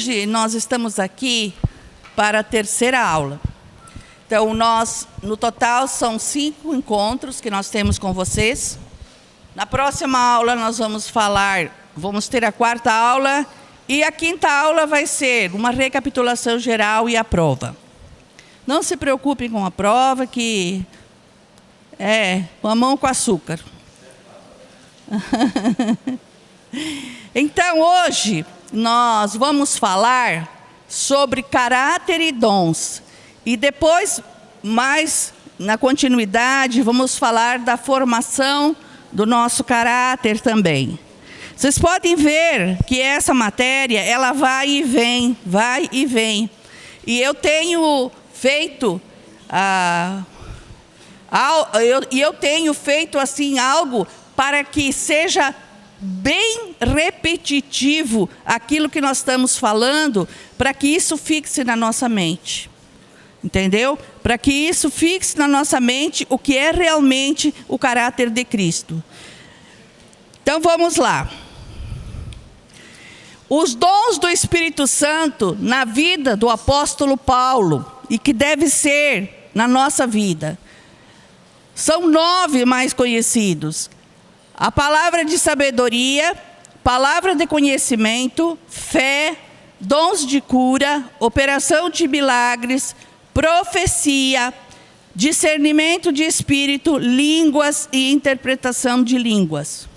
Hoje nós estamos aqui para a terceira aula. Então, no total, são 5 encontros que nós temos com vocês. Na próxima aula, nós vamos ter a 4ª aula, e a 5ª aula vai ser uma recapitulação geral e a prova. Não se preocupem com a prova, que é mamão com açúcar. Então, hoje, nós vamos falar sobre caráter e dons. E depois, mais na continuidade, vamos falar da formação do nosso caráter também. Vocês podem ver que essa matéria, ela vai e vem, vai e vem. E eu tenho feito, assim algo para que seja bem repetitivo aquilo que nós estamos falando, para que isso fixe na nossa mente. Entendeu? Para que isso fixe na nossa mente o que é realmente o caráter de Cristo. Então vamos lá. Os dons do Espírito Santo na vida do apóstolo Paulo, e que deve ser na nossa vida, são 9 mais conhecidos. A palavra de sabedoria, palavra de conhecimento, fé, dons de cura, operação de milagres, profecia, discernimento de espírito, línguas e interpretação de línguas.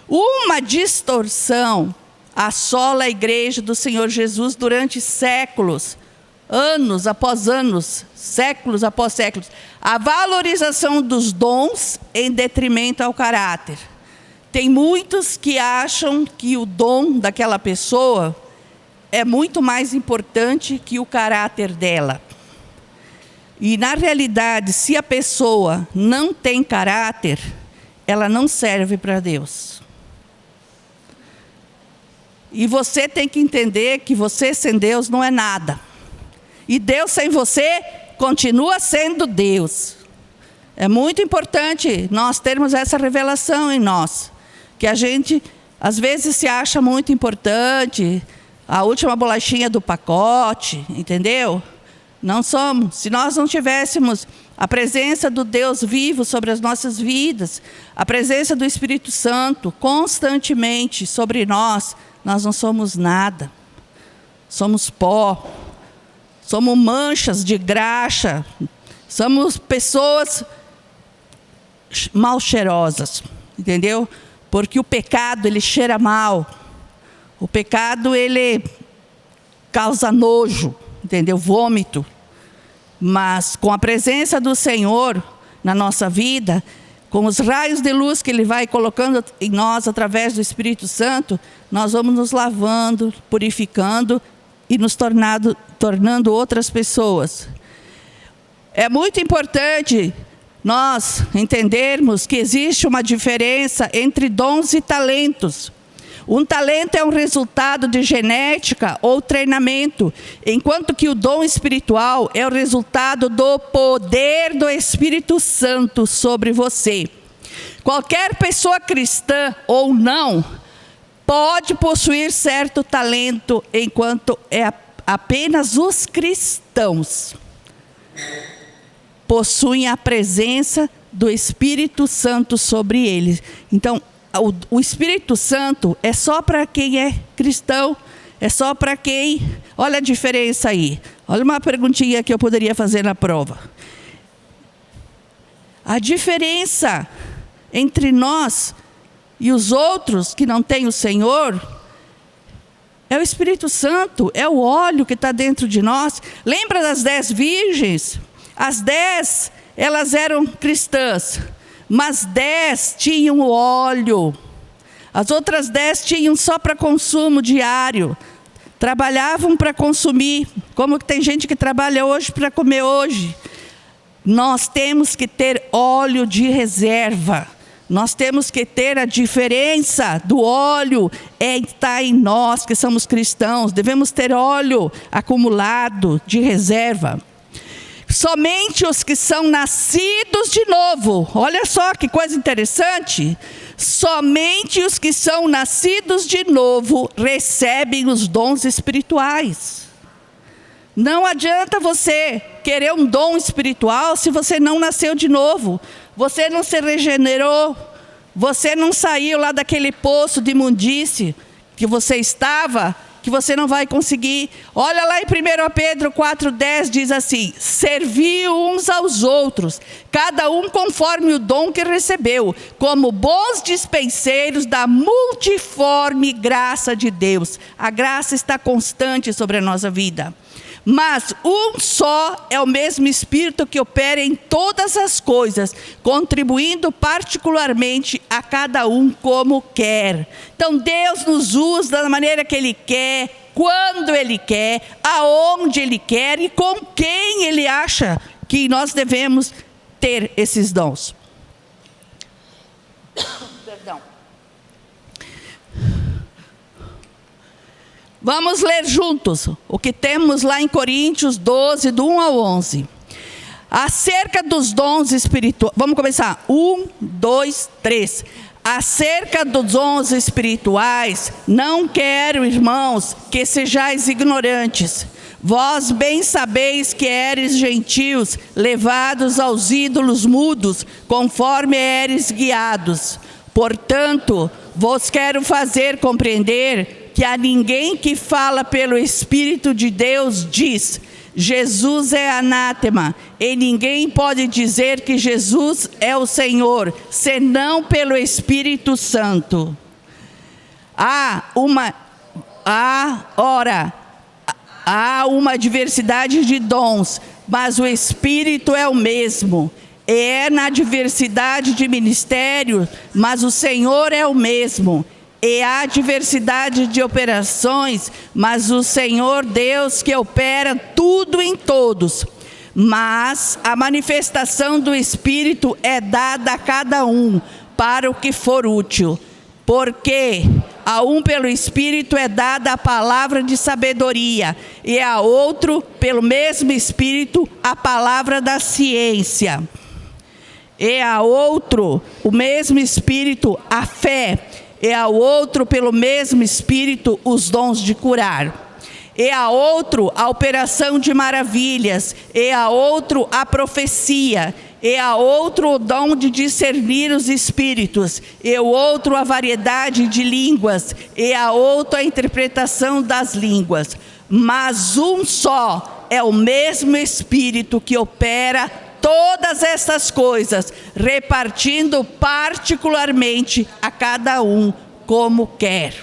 Uma distorção assola a igreja do Senhor Jesus durante séculos, anos após anos, séculos após séculos. A valorização dos dons em detrimento ao caráter. Tem muitos que acham que o dom daquela pessoa é muito mais importante que o caráter dela. E, na realidade, se a pessoa não tem caráter, ela não serve para Deus. E você tem que entender que você sem Deus não é nada. E Deus sem você continua sendo Deus. É muito importante nós termos essa revelação em nós. Que a gente, às vezes, se acha muito importante, a última bolachinha do pacote, entendeu? Não somos. Se nós não tivéssemos a presença do Deus vivo sobre as nossas vidas, a presença do Espírito Santo constantemente sobre nós, nós não somos nada. Somos pó. Somos manchas de graxa. Somos pessoas mal cheirosas, entendeu? Porque o pecado, ele cheira mal. O pecado, ele causa nojo, entendeu? Vômito. Mas com a presença do Senhor na nossa vida, com os raios de luz que Ele vai colocando em nós através do Espírito Santo, nós vamos nos lavando, purificando e nos tornando outras pessoas. É muito importante nós entendermos que existe uma diferença entre dons e talentos. Um talento é um resultado de genética ou treinamento, enquanto que o dom espiritual é o resultado do poder do Espírito Santo sobre você. Qualquer pessoa cristã ou não pode possuir certo talento, enquanto apenas os cristãos possuem a presença do Espírito Santo sobre eles. Então, o Espírito Santo é só para quem é cristão, é só para quem... Olha a diferença aí. Olha uma perguntinha que eu poderia fazer na prova. A diferença entre nós e os outros que não têm o Senhor é o Espírito Santo, é o óleo que está dentro de nós. Lembra das 10 virgens? As 10, elas eram cristãs. Mas 10 tinham o óleo. As outras 10 tinham só para consumo diário. Trabalhavam para consumir. Como que tem gente que trabalha hoje para comer hoje. Nós temos que ter óleo de reserva. Nós temos que ter a diferença do óleo está em nós que somos cristãos. Devemos ter óleo acumulado de reserva. Somente os que são nascidos de novo, olha só que coisa interessante, Somente os que são nascidos de novo recebem os dons espirituais. Não adianta você querer um dom espiritual se você não nasceu de novo. Você não se regenerou. Você não saiu lá daquele poço de imundície que você estava, que você não vai conseguir. Olha lá em 1 Pedro 4,10, diz assim: servi uns aos outros, cada um conforme o dom que recebeu, como bons dispenseiros da multiforme graça de Deus. A graça está constante sobre a nossa vida. Mas um só é o mesmo Espírito que opera em todas as coisas, contribuindo particularmente a cada um como quer. Então Deus nos usa da maneira que Ele quer, quando Ele quer, aonde Ele quer e com quem Ele acha que nós devemos ter esses dons. Perdão. Vamos ler juntos o que temos lá em Coríntios 12, do 1 ao 11. Acerca dos dons espirituais. Vamos começar. 1, 2, 3. Acerca dos dons espirituais, não quero, irmãos, que sejais ignorantes. Vós bem sabeis que eres gentios, levados aos ídolos mudos, conforme eres guiados. Portanto, vos quero fazer compreender que a ninguém que fala pelo Espírito de Deus diz: Jesus é anátema, e ninguém pode dizer que Jesus é o Senhor, senão pelo Espírito Santo. Há uma diversidade de dons, mas o Espírito é o mesmo. É na diversidade de ministérios, mas o Senhor é o mesmo. E há diversidade de operações, mas o Senhor Deus que opera tudo em todos. Mas a manifestação do Espírito é dada a cada um, para o que for útil. Porque a um pelo Espírito é dada a palavra de sabedoria, e a outro, pelo mesmo Espírito, a palavra da ciência. E a outro, o mesmo Espírito, a fé. E a outro, pelo mesmo Espírito, os dons de curar. E a outro, a operação de maravilhas. E a outro, a profecia. E a outro, o dom de discernir os espíritos. E o outro, a variedade de línguas. E a outro, a interpretação das línguas. Mas um só é o mesmo Espírito que opera todas essas coisas, repartindo particularmente a cada um como quer.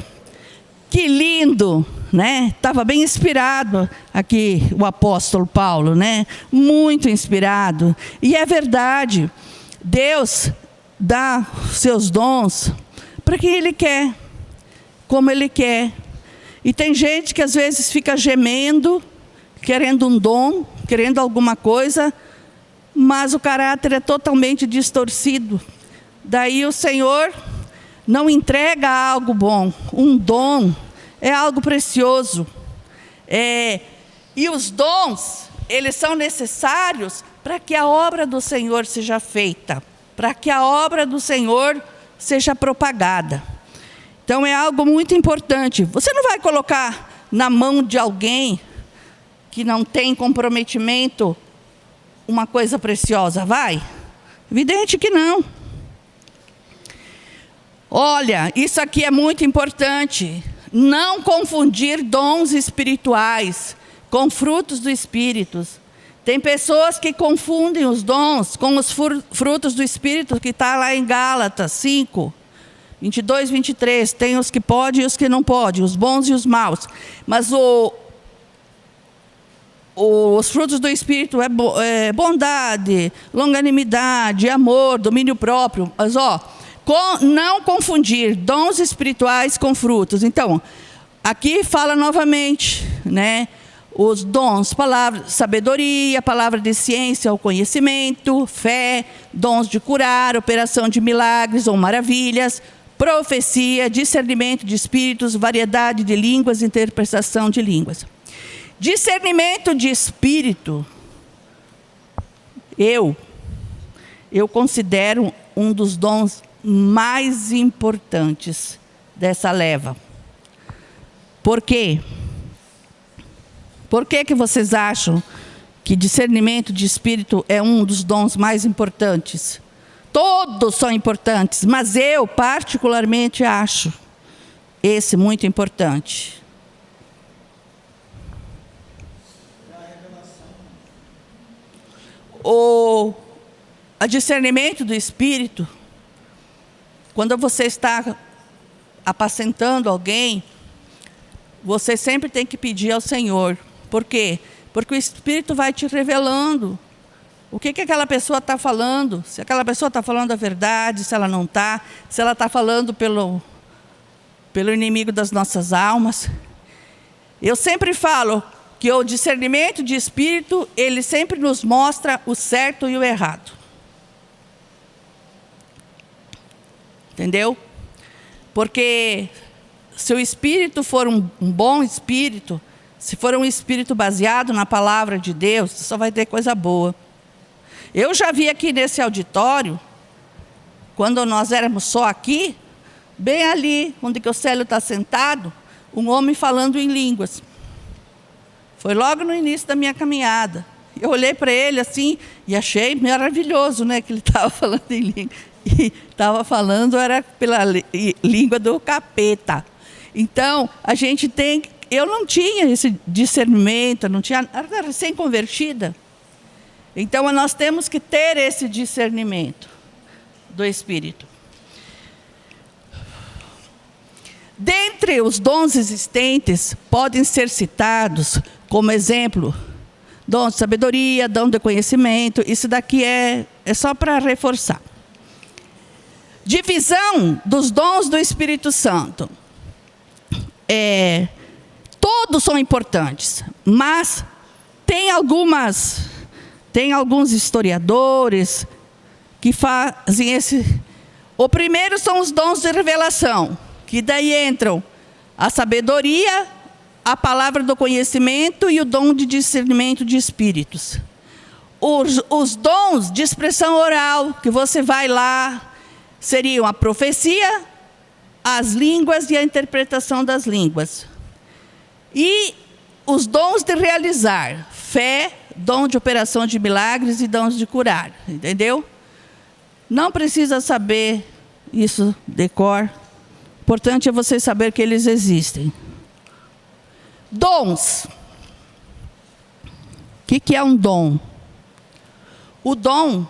Que lindo, né? Estava bem inspirado aqui o apóstolo Paulo, né? Muito inspirado. E é verdade, Deus dá seus dons para quem Ele quer, como Ele quer. E tem gente que às vezes fica gemendo, querendo um dom, querendo alguma coisa, mas o caráter é totalmente distorcido. Daí o Senhor não entrega algo bom. Um dom é algo precioso. E os dons, eles são necessários para que a obra do Senhor seja feita, para que a obra do Senhor seja propagada. Então é algo muito importante. Você não vai colocar na mão de alguém que não tem comprometimento uma coisa preciosa, vai? Evidente que não. Olha, isso aqui é muito importante. Não confundir dons espirituais com frutos do Espírito. Tem pessoas que confundem os dons com os frutos do Espírito, que está lá em Gálatas 5, 22, 23. Tem os que podem e os que não podem, os bons e os maus. Mas os frutos do Espírito é bondade, longanimidade, amor, domínio próprio. Mas não confundir dons espirituais com frutos. Então, aqui fala novamente, né? Os dons, palavra, sabedoria, palavra de ciência ou conhecimento, fé, dons de curar, operação de milagres ou maravilhas, profecia, discernimento de espíritos, variedade de línguas, interpretação de línguas. Discernimento de espírito, eu considero um dos dons mais importantes dessa leva. Por quê? Por que vocês acham que discernimento de espírito é um dos dons mais importantes? Todos são importantes, mas eu particularmente acho esse muito importante. O discernimento do espírito, quando você está apacentando alguém, você sempre tem que pedir ao Senhor. Por quê? Porque o Espírito vai te revelando o que aquela pessoa está falando, se aquela pessoa está falando a verdade, se ela não está, se ela está falando pelo inimigo das nossas almas. Eu sempre falo que o discernimento de espírito, ele sempre nos mostra o certo e o errado. Entendeu? Porque se o espírito for um bom espírito, se for um espírito baseado na palavra de Deus, só vai ter coisa boa. Eu já vi aqui nesse auditório, quando nós éramos só aqui, bem ali, onde que o Célio está sentado, um homem falando em línguas. Foi logo no início da minha caminhada. Eu olhei para ele assim e achei maravilhoso, né, que ele estava falando em língua. E estava falando, era pela língua do capeta. Então, a gente tem... Eu não tinha esse discernimento, não tinha... Era recém-convertida. Então, nós temos que ter esse discernimento do Espírito. Dentre os dons existentes, podem ser citados como exemplo, dom de sabedoria, dom de conhecimento. Isso daqui é só para reforçar. Divisão dos dons do Espírito Santo. Todos são importantes, mas tem alguns historiadores que fazem esse... O primeiro são os dons de revelação, que daí entram a sabedoria, a palavra do conhecimento e o dom de discernimento de espíritos. Os dons de expressão oral, que você vai lá, seriam a profecia, as línguas e a interpretação das línguas. E os dons de realizar, fé, dom de operação de milagres e dons de curar, entendeu? Não precisa saber isso de cor. O importante é você saber que eles existem. Dons. O que é um dom? O dom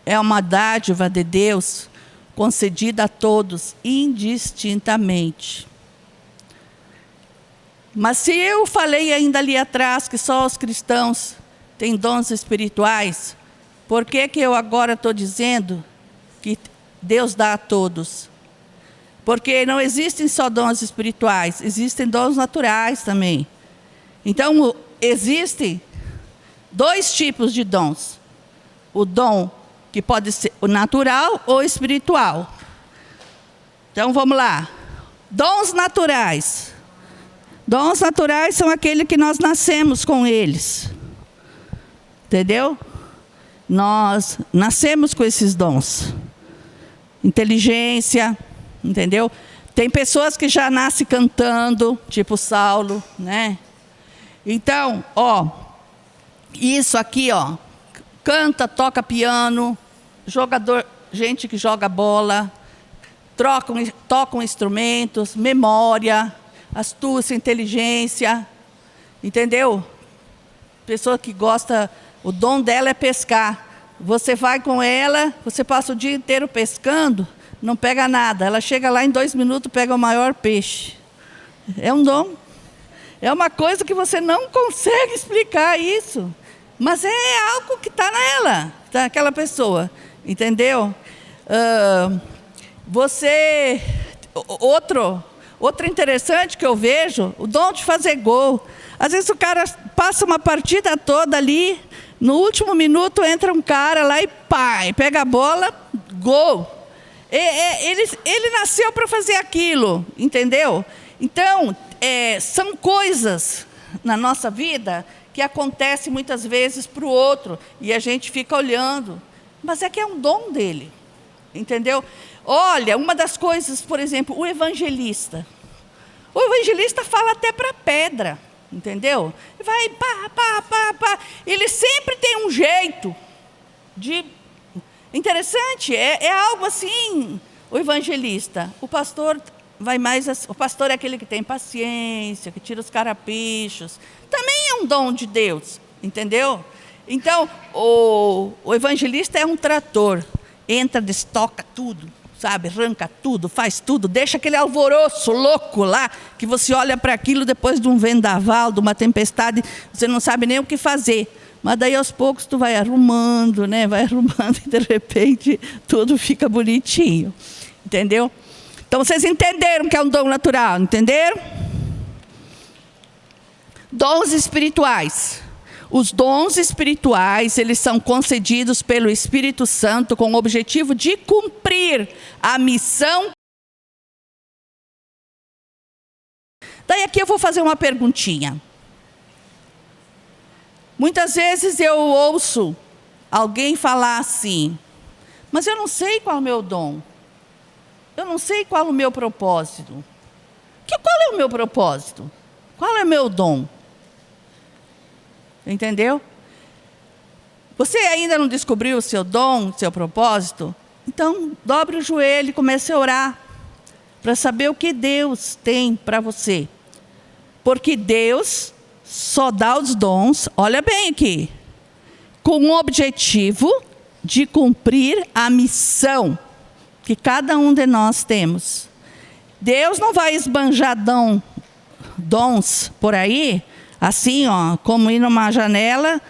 é uma dádiva de Deus concedida a todos indistintamente. Mas se eu falei ainda ali atrás que só os cristãos têm dons espirituais, por que eu agora estou dizendo que Deus dá a todos? Porque não existem só dons espirituais, existem dons naturais também. Então, existem dois tipos de dons. O dom que pode ser o natural ou espiritual. Então, vamos lá. Dons naturais. Dons naturais são aqueles que nós nascemos com eles. Entendeu? Nós nascemos com esses dons. Inteligência, entendeu? Tem pessoas que já nascem cantando, tipo Saulo, né? Então, isso aqui, canta, toca piano, gente que joga bola, tocam instrumentos, memória, astúcia, inteligência, entendeu? Pessoa que gosta, o dom dela é pescar. Você vai com ela, você passa o dia inteiro pescando, não pega nada. Ela chega lá em 2 minutos, pega o maior peixe. É um dom. É uma coisa que você não consegue explicar isso. Mas é algo que está nela, daquela pessoa. Entendeu? Outro interessante que eu vejo, o dom de fazer gol. Às vezes o cara passa uma partida toda ali, no último minuto entra um cara lá e pega a bola, gol. Ele nasceu para fazer aquilo, entendeu? Então, são coisas na nossa vida que acontecem muitas vezes para o outro, e a gente fica olhando. Mas é que é um dom dele, entendeu? Olha, uma das coisas, por exemplo, o evangelista. O evangelista fala até para pedra, entendeu? Vai pá, pá, pá, pá. Ele sempre tem um jeito de... Interessante, é algo assim, o evangelista. O pastor vai mais... O pastor é aquele que tem paciência, que tira os carrapichos. Também é um dom de Deus, entendeu? Então, o evangelista é um trator. Entra, destoca tudo, sabe? Arranca tudo, faz tudo, deixa aquele alvoroço louco lá, que você olha para aquilo depois de um vendaval, de uma tempestade, você não sabe nem o que fazer. Mas daí aos poucos tu vai arrumando, né? Vai arrumando e de repente tudo fica bonitinho. Entendeu? Então vocês entenderam que é um dom natural, entenderam? Dons espirituais. Os dons espirituais, eles são concedidos pelo Espírito Santo com o objetivo de cumprir a missão. Daí aqui eu vou fazer uma perguntinha. Muitas vezes eu ouço alguém falar assim, mas eu não sei qual é o meu dom. Eu não sei qual é o meu propósito. Qual é o meu propósito? Qual é o meu dom? Entendeu? Você ainda não descobriu o seu dom, o seu propósito? Então, dobre o joelho e comece a orar para saber o que Deus tem para você. Porque Deus só dá os dons, olha bem aqui, com o objetivo de cumprir a missão que cada um de nós temos. Deus não vai esbanjar dons por aí, assim, ó, como ir numa janela,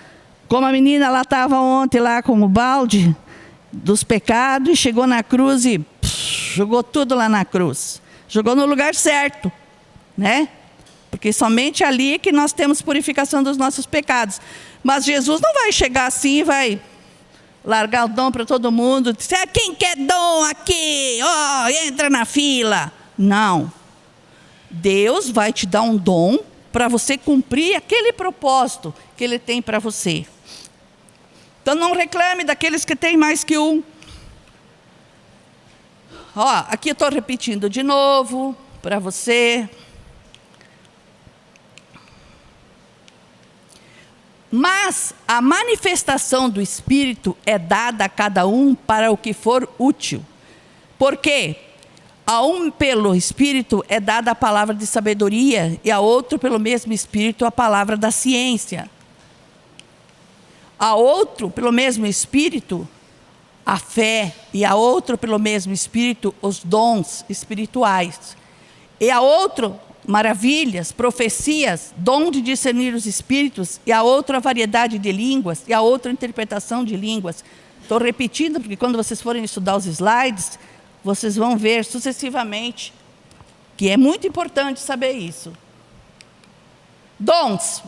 como a menina lá estava ontem lá com o balde dos pecados e chegou na cruz e jogou tudo lá na cruz. Jogou no lugar certo, né? Porque somente ali é que nós temos purificação dos nossos pecados. Mas Jesus não vai chegar assim e vai largar o dom para todo mundo. Dizer, quem quer dom aqui? Oh, entra na fila. Não. Deus vai te dar um dom para você cumprir aquele propósito que Ele tem para você. Então não reclame daqueles que têm mais que um. Ó, aqui eu estou repetindo de novo para você. Mas a manifestação do Espírito é dada a cada um para o que for útil. Por quê? A um pelo Espírito é dada a palavra de sabedoria e a outro pelo mesmo Espírito a palavra da ciência. A outro pelo mesmo Espírito a fé e a outro pelo mesmo Espírito os dons espirituais. E a outro maravilhas, profecias, dom de discernir os espíritos e a outra variedade de línguas e a outra interpretação de línguas. Estou repetindo porque quando vocês forem estudar os slides, vocês vão ver sucessivamente, que é muito importante saber isso. Dons.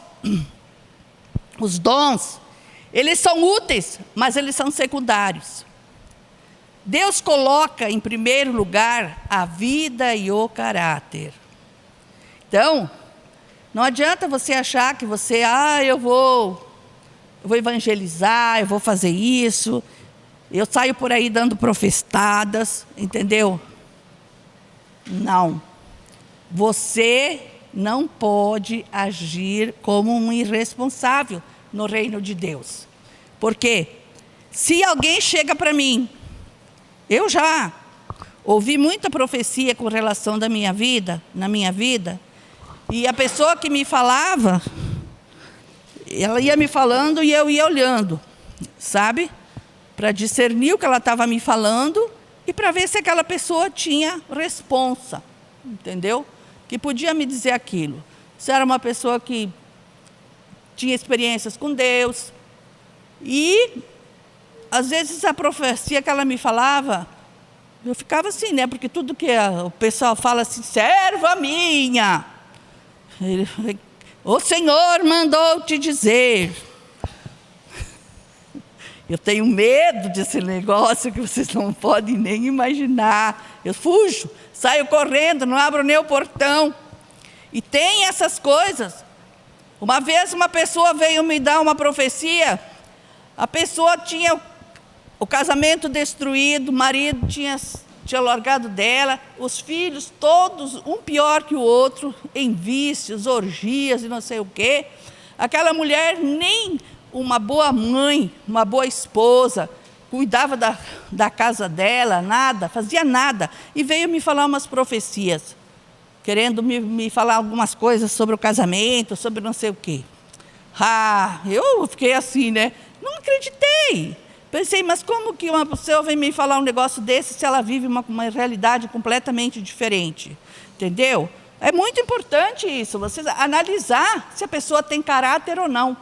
Os dons, eles são úteis, mas eles são secundários. Deus coloca em primeiro lugar a vida e o caráter. Então, não adianta você achar que você, eu vou evangelizar, eu vou fazer isso, eu saio por aí dando profetadas, entendeu? Não. Você não pode agir como um irresponsável no reino de Deus. Porque se alguém chega para mim, eu já ouvi muita profecia com relação na minha vida, e a pessoa que me falava, ela ia me falando e eu ia olhando, sabe? Para discernir o que ela estava me falando e para ver se aquela pessoa tinha responsa, entendeu? Que podia me dizer aquilo. Se era uma pessoa que tinha experiências com Deus. E, às vezes, a profecia que ela me falava, eu ficava assim, né? Porque tudo que o pessoal fala assim, serva minha, o Senhor mandou te dizer. Eu tenho medo desse negócio que vocês não podem nem imaginar. Eu fujo, saio correndo, não abro nem o portão. E tem essas coisas. Uma vez uma pessoa veio me dar uma profecia, a pessoa tinha o casamento destruído, o marido tinha largado dela, os filhos todos, um pior que o outro, em vícios, orgias e não sei o quê. Aquela mulher nem uma boa mãe, uma boa esposa, cuidava da casa dela, nada, fazia nada. E veio me falar umas profecias, querendo me falar algumas coisas sobre o casamento, sobre não sei o quê. Eu fiquei assim, né? Não acreditei. Pensei, mas como que uma pessoa vem me falar um negócio desse se ela vive uma realidade completamente diferente? Entendeu? É muito importante isso, você analisar se a pessoa tem caráter ou não.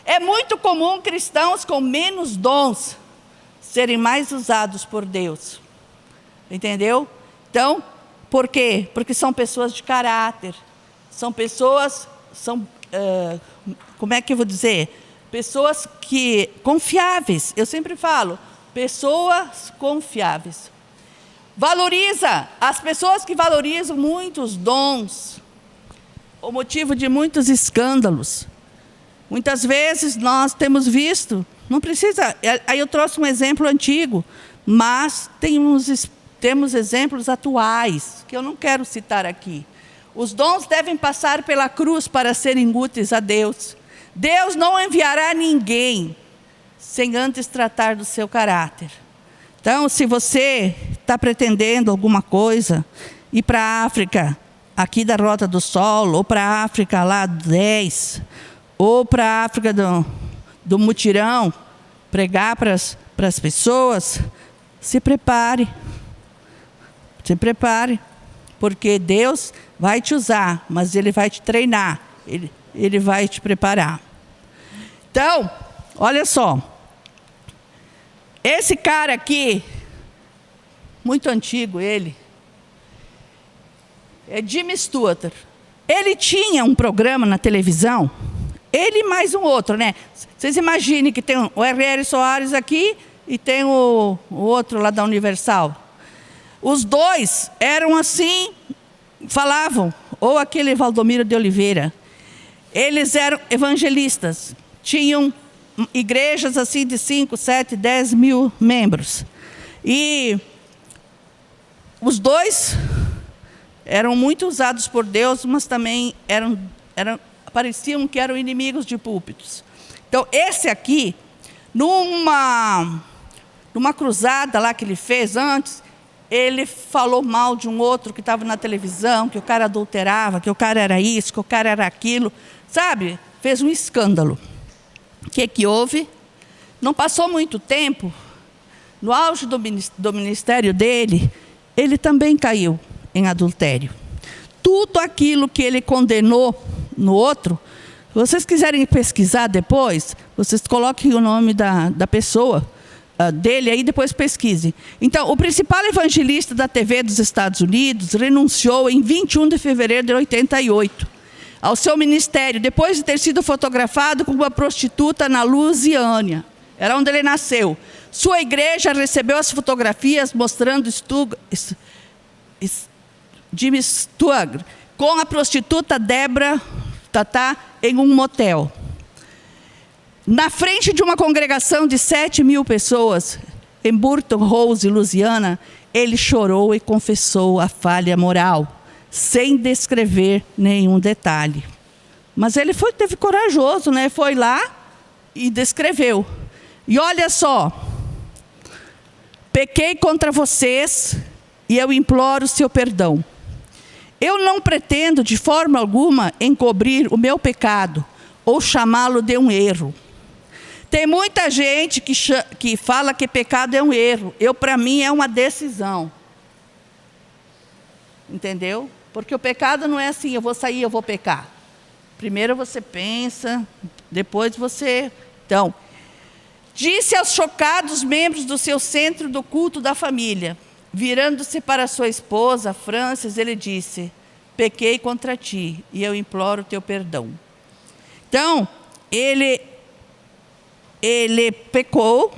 É muito comum cristãos com menos dons serem mais usados por Deus. Entendeu? Então, por quê? Porque são pessoas de caráter. São pessoas, como é que eu vou dizer? Pessoas confiáveis. Eu sempre falo, pessoas confiáveis. Valoriza as pessoas que valorizam muitos dons, o motivo de muitos escândalos. Muitas vezes nós temos visto, não precisa, aí eu trouxe um exemplo antigo, mas temos exemplos atuais, que eu não quero citar aqui. Os dons devem passar pela cruz para serem úteis a Deus. Deus não enviará ninguém sem antes tratar do seu caráter. Então, se você está pretendendo alguma coisa, ir para a África, aqui da Rota do Sol, ou para a África lá do 10, ou para a África do Mutirão, pregar para as pessoas, se prepare. Se prepare, porque Deus vai te usar, mas Ele vai te treinar, Ele vai te preparar. Então, olha só, esse cara aqui, muito antigo ele, é Jimmy Stewart. Ele tinha um programa na televisão, ele e mais um outro, né? Vocês imaginem que tem o R.R. Soares aqui e tem o outro lá da Universal. Os dois eram assim, falavam, ou aquele Valdomiro de Oliveira. Eles eram evangelistas, tinham igrejas assim de 5, 7, 10 mil membros. E os dois eram muito usados por Deus, mas também pareciam que eram inimigos de púlpitos. Então, esse aqui, numa cruzada lá que ele fez antes, ele falou mal de um outro que estava na televisão, que o cara adulterava, que o cara era isso, que o cara era aquilo. Sabe? Fez um escândalo. O que houve? Não passou muito tempo, no auge do ministério dele, ele também caiu em adultério. Tudo aquilo que ele condenou no outro, se vocês quiserem pesquisar depois, vocês coloquem o nome da pessoa, dele aí, depois pesquisem. Então, o principal evangelista da TV dos Estados Unidos renunciou em 21 de fevereiro de 88 ao seu ministério, depois de ter sido fotografado com uma prostituta na Louisiana, era onde ele nasceu. Sua igreja recebeu as fotografias mostrando Jimmy Stewart com a prostituta Deborah Tata em um motel. Na frente de uma congregação de 7 mil pessoas, em Burton Rose, Louisiana, ele chorou e confessou a falha moral, sem descrever nenhum detalhe. Mas ele teve corajoso, né? Foi lá e descreveu. E olha só, pequei contra vocês e eu imploro seu perdão. Eu não pretendo de forma alguma encobrir o meu pecado ou chamá-lo de um erro. Tem muita gente que fala que pecado é um erro. Para mim, é uma decisão. Entendeu? Porque o pecado não é assim, eu vou sair, eu vou pecar. Primeiro você pensa, depois você... Então, disse aos chocados membros do seu centro do culto da família, virando-se para sua esposa, Frances, ele disse, pequei contra ti e eu imploro teu perdão. Então, ele pecou,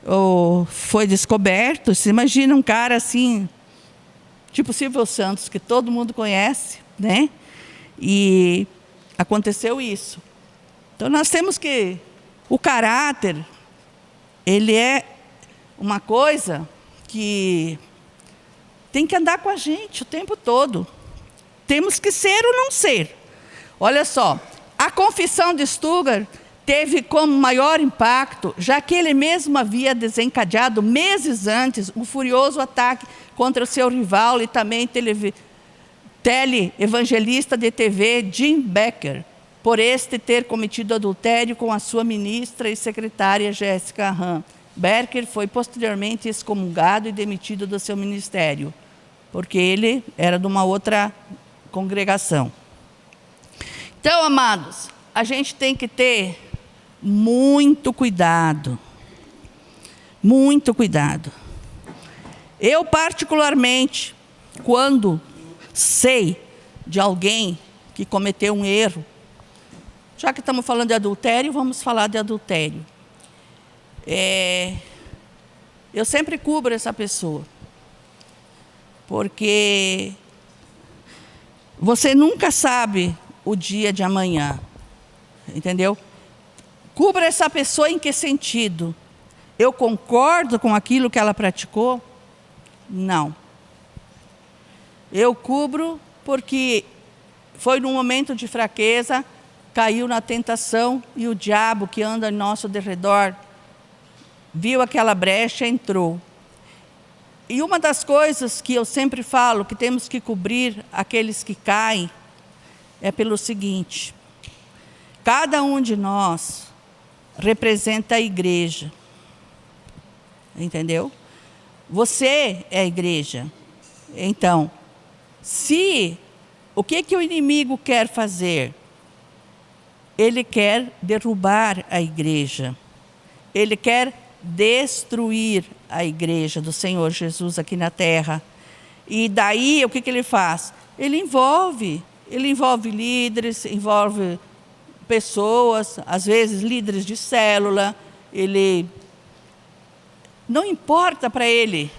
ou foi descoberto. Você imagina um cara assim, tipo Silvio Santos, que todo mundo conhece, né? E aconteceu isso. Então nós temos que... O caráter, ele é uma coisa que tem que andar com a gente o tempo todo. Temos que ser ou não ser. Olha só, a confissão de Stuttgart teve como maior impacto, já que ele mesmo havia desencadeado meses antes um furioso ataque contra o seu rival e também teleevangelista de TV, Jim Becker, por este ter cometido adultério com a sua ministra e secretária Jessica Hahn. Becker foi posteriormente excomungado e demitido do seu ministério, porque ele era de uma outra congregação. Então, amados, a gente tem que ter muito cuidado. Muito cuidado. Eu, particularmente, quando sei de alguém que cometeu um erro, já que estamos falando de adultério, vamos falar de adultério. Eu sempre cubro essa pessoa, porque você nunca sabe o dia de amanhã, entendeu? Cubra essa pessoa em que sentido? Eu concordo com aquilo que ela praticou? Não. Eu cubro porque foi num momento de fraqueza, caiu na tentação e o diabo que anda ao nosso derredor viu aquela brecha e entrou. E uma das coisas que eu sempre falo, que temos que cobrir aqueles que caem, é pelo seguinte: cada um de nós representa a igreja, entendeu? Você é a igreja. Então, o que o inimigo quer fazer? Ele quer derrubar a igreja. Ele quer destruir a igreja do Senhor Jesus aqui na terra. E daí, o que ele faz? Ele envolve líderes, envolve pessoas, às vezes líderes de célula. Não importa para ele.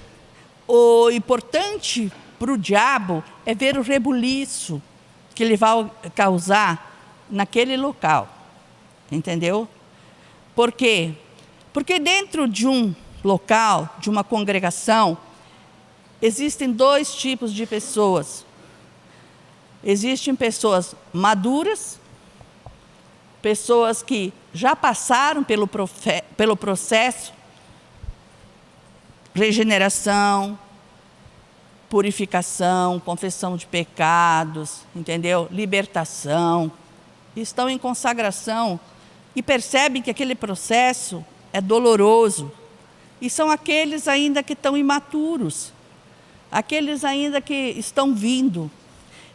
O importante para o diabo é ver o rebuliço que ele vai causar naquele local. Entendeu? Por quê? Porque dentro de um local, de uma congregação, existem dois tipos de pessoas. Existem pessoas maduras, pessoas que já passaram pelo processo, regeneração, purificação, confissão de pecados, entendeu? Libertação, estão em consagração e percebem que aquele processo é doloroso. E são aqueles ainda que estão imaturos, aqueles ainda que estão vindo.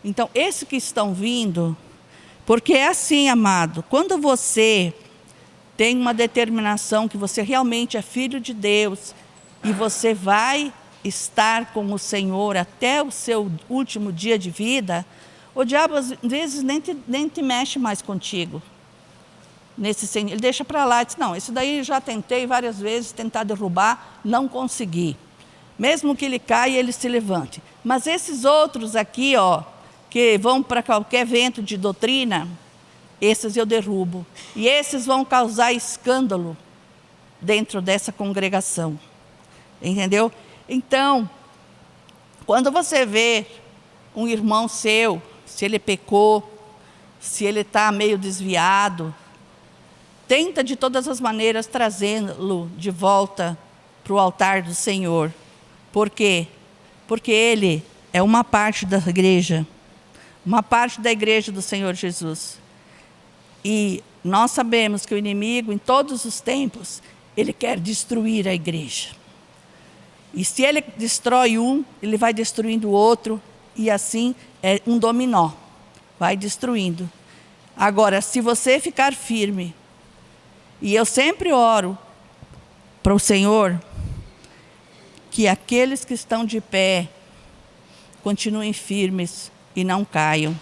Então, esses que estão vindo, porque é assim, amado, quando você tem uma determinação que você realmente é filho de Deus e você vai estar com o Senhor até o seu último dia de vida, o diabo às vezes nem te mexe mais contigo. Nesse sentido, ele deixa para lá, diz: não, isso daí já tentei várias vezes, tentar derrubar, não consegui. Mesmo que ele caia, ele se levante. Mas esses outros aqui, que vão para qualquer vento de doutrina, esses eu derrubo. E esses vão causar escândalo dentro dessa congregação. Entendeu? Então, quando você vê um irmão seu, se ele pecou, se ele está meio desviado, tenta de todas as maneiras trazê-lo de volta para o altar do Senhor. Por quê? Porque ele é uma parte da igreja, uma parte da igreja do Senhor Jesus. E nós sabemos que o inimigo, em todos os tempos, ele quer destruir a igreja. E se ele destrói um, ele vai destruindo o outro, e assim é um dominó, vai destruindo. Agora, se você ficar firme, e eu sempre oro para o Senhor, que aqueles que estão de pé continuem firmes e não caiam.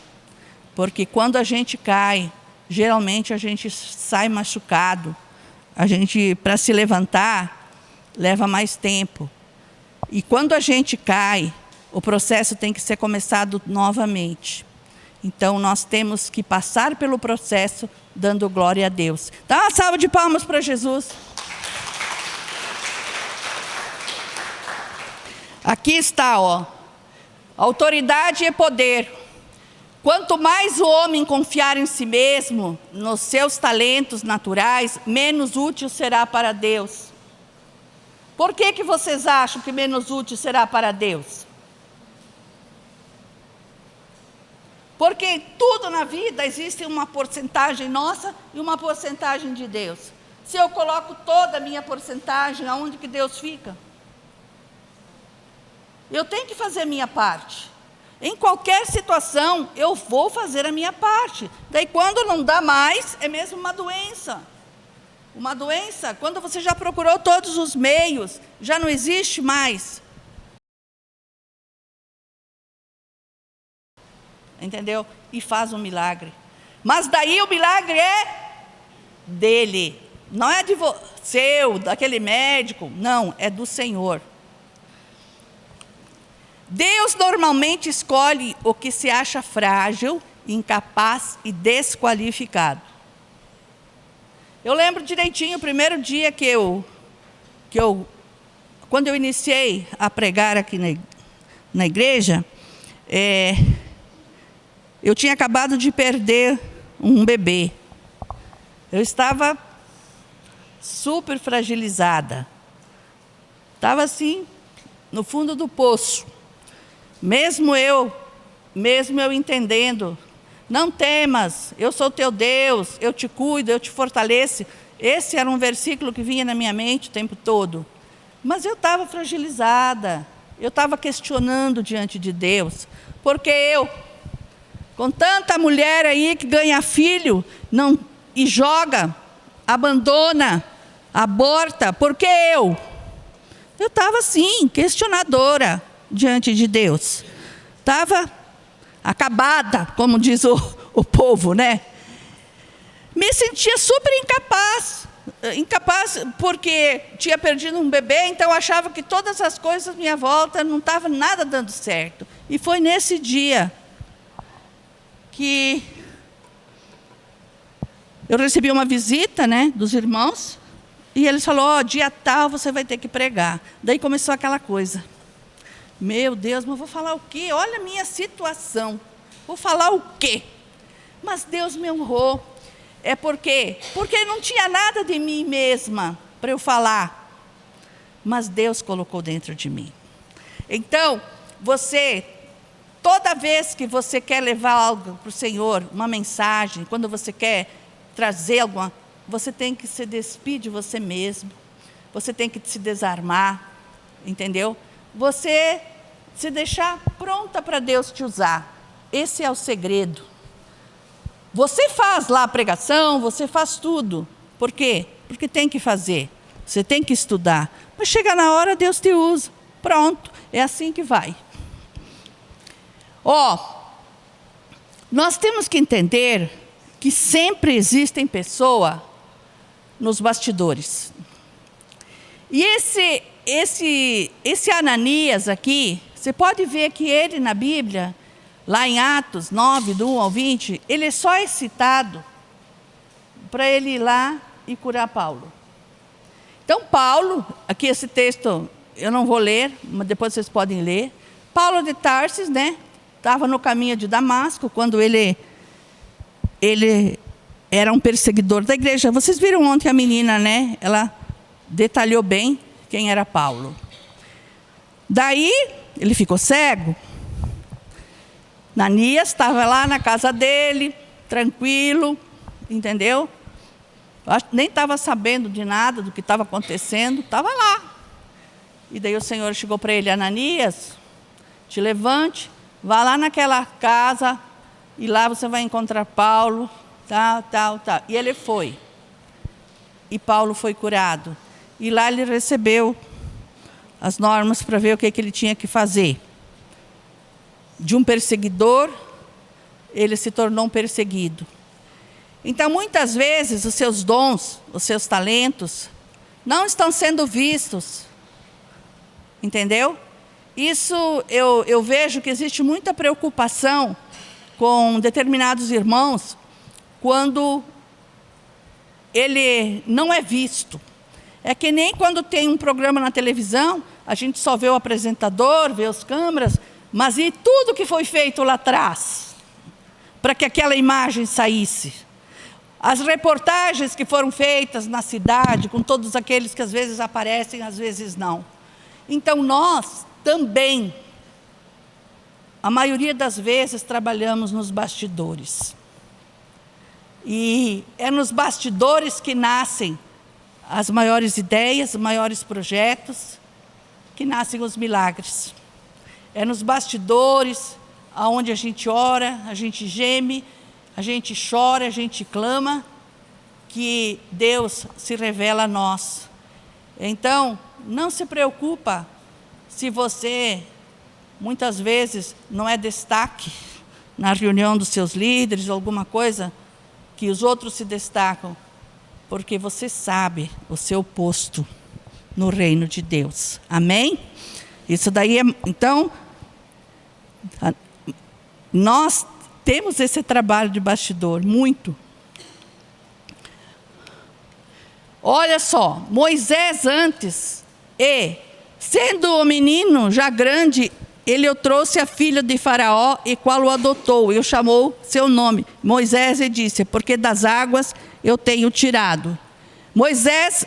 Porque quando a gente cai, geralmente a gente sai machucado. Para se levantar, leva mais tempo. E quando a gente cai, o processo tem que ser começado novamente. Então, nós temos que passar pelo processo dando glória a Deus. Dá uma salva de palmas para Jesus. Aqui está, Autoridade e poder. Quanto mais o homem confiar em si mesmo, nos seus talentos naturais, menos útil será para Deus. Por que vocês acham que menos útil será para Deus? Porque tudo na vida existe uma porcentagem nossa e uma porcentagem de Deus. Se eu coloco toda a minha porcentagem, aonde que Deus fica? Eu tenho que fazer a minha parte. Em qualquer situação, eu vou fazer a minha parte. Daí, quando não dá mais, é mesmo uma doença. Uma doença, quando você já procurou todos os meios, já não existe mais. Entendeu? E faz um milagre. Mas daí o milagre é dele. Não é de seu, daquele médico. Não, é do Senhor. Deus normalmente escolhe o que se acha frágil, incapaz e desqualificado. Eu lembro direitinho o primeiro dia quando eu iniciei a pregar aqui na igreja, eu tinha acabado de perder um bebê. Eu estava super fragilizada. Estava assim, no fundo do poço. Mesmo eu entendendo, não temas, eu sou teu Deus, eu te cuido, eu te fortaleço. Esse era um versículo que vinha na minha mente o tempo todo. Mas eu estava fragilizada, eu estava questionando diante de Deus. Porque eu, com tanta mulher aí que ganha filho e joga, abandona, aborta, por que eu? Eu estava assim, questionadora diante de Deus. Estava acabada, como diz o povo, né? Me sentia super incapaz. Incapaz porque tinha perdido um bebê, então achava que todas as coisas à minha volta não estavam nada dando certo. E foi nesse dia que eu recebi uma visita, né, dos irmãos, e eles falaram, dia tal você vai ter que pregar. Daí começou aquela coisa. Meu Deus, mas vou falar o quê? Olha a minha situação. Vou falar o quê? Mas Deus me honrou. É porque não tinha nada de mim mesma para eu falar. Mas Deus colocou dentro de mim. Então, toda vez que você quer levar algo para o Senhor, uma mensagem, quando você quer trazer alguma, você tem que se despir de você mesmo. Você tem que se desarmar, entendeu? Você se deixar pronta para Deus te usar. Esse é o segredo. Você faz lá a pregação, você faz tudo. Por quê? Porque tem que fazer. Você tem que estudar. Mas chega na hora, Deus te usa. Pronto, é assim que vai. Nós temos que entender que sempre existem pessoas nos bastidores. E esse Ananias aqui, você pode ver que ele na Bíblia, lá em Atos 9, do 1 ao 20, ele só é citado para ele ir lá e curar Paulo. Então Paulo, aqui esse texto eu não vou ler, mas depois vocês podem ler. Paulo de Tarsis, né, estava no caminho de Damasco, quando ele era um perseguidor da igreja. Vocês viram ontem a menina, né, ela detalhou bem quem era Paulo. Daí, ele ficou cego. Ananias estava lá na casa dele, tranquilo, entendeu? Nem estava sabendo de nada do que estava acontecendo, estava lá. E daí o Senhor chegou para ele, Ananias, te levante, vá lá naquela casa, e lá você vai encontrar Paulo, tal. E ele foi. E Paulo foi curado. E lá ele recebeu as normas para ver o que ele tinha que fazer. De um perseguidor, ele se tornou um perseguido. Então, muitas vezes, os seus dons, os seus talentos, não estão sendo vistos. Entendeu? Isso, eu vejo que existe muita preocupação com determinados irmãos, quando ele não é visto. É que nem quando tem um programa na televisão, a gente só vê o apresentador, vê as câmeras, Mas e tudo que foi feito lá atrás, para que aquela imagem saísse? As reportagens que foram feitas na cidade, com todos aqueles que às vezes aparecem, às vezes não. Então nós também, a maioria das vezes, trabalhamos nos bastidores. E é nos bastidores que nascem as maiores ideias, os maiores projetos, que nascem os milagres. É nos bastidores onde a gente ora, a gente geme, a gente chora, a gente clama, que Deus se revela a nós. Então, não se preocupa se você, muitas vezes, não é destaque na reunião dos seus líderes ou alguma coisa, que os outros se destacam, porque você sabe o seu posto no reino de Deus. Amém? Isso daí é... Então, nós temos esse trabalho de bastidor, muito. Olha só, Moisés antes, sendo o menino já grande, ele o trouxe a filha de Faraó, e qual o adotou, e o chamou seu nome, Moisés, e disse, porque das águas eu tenho tirado. Moisés,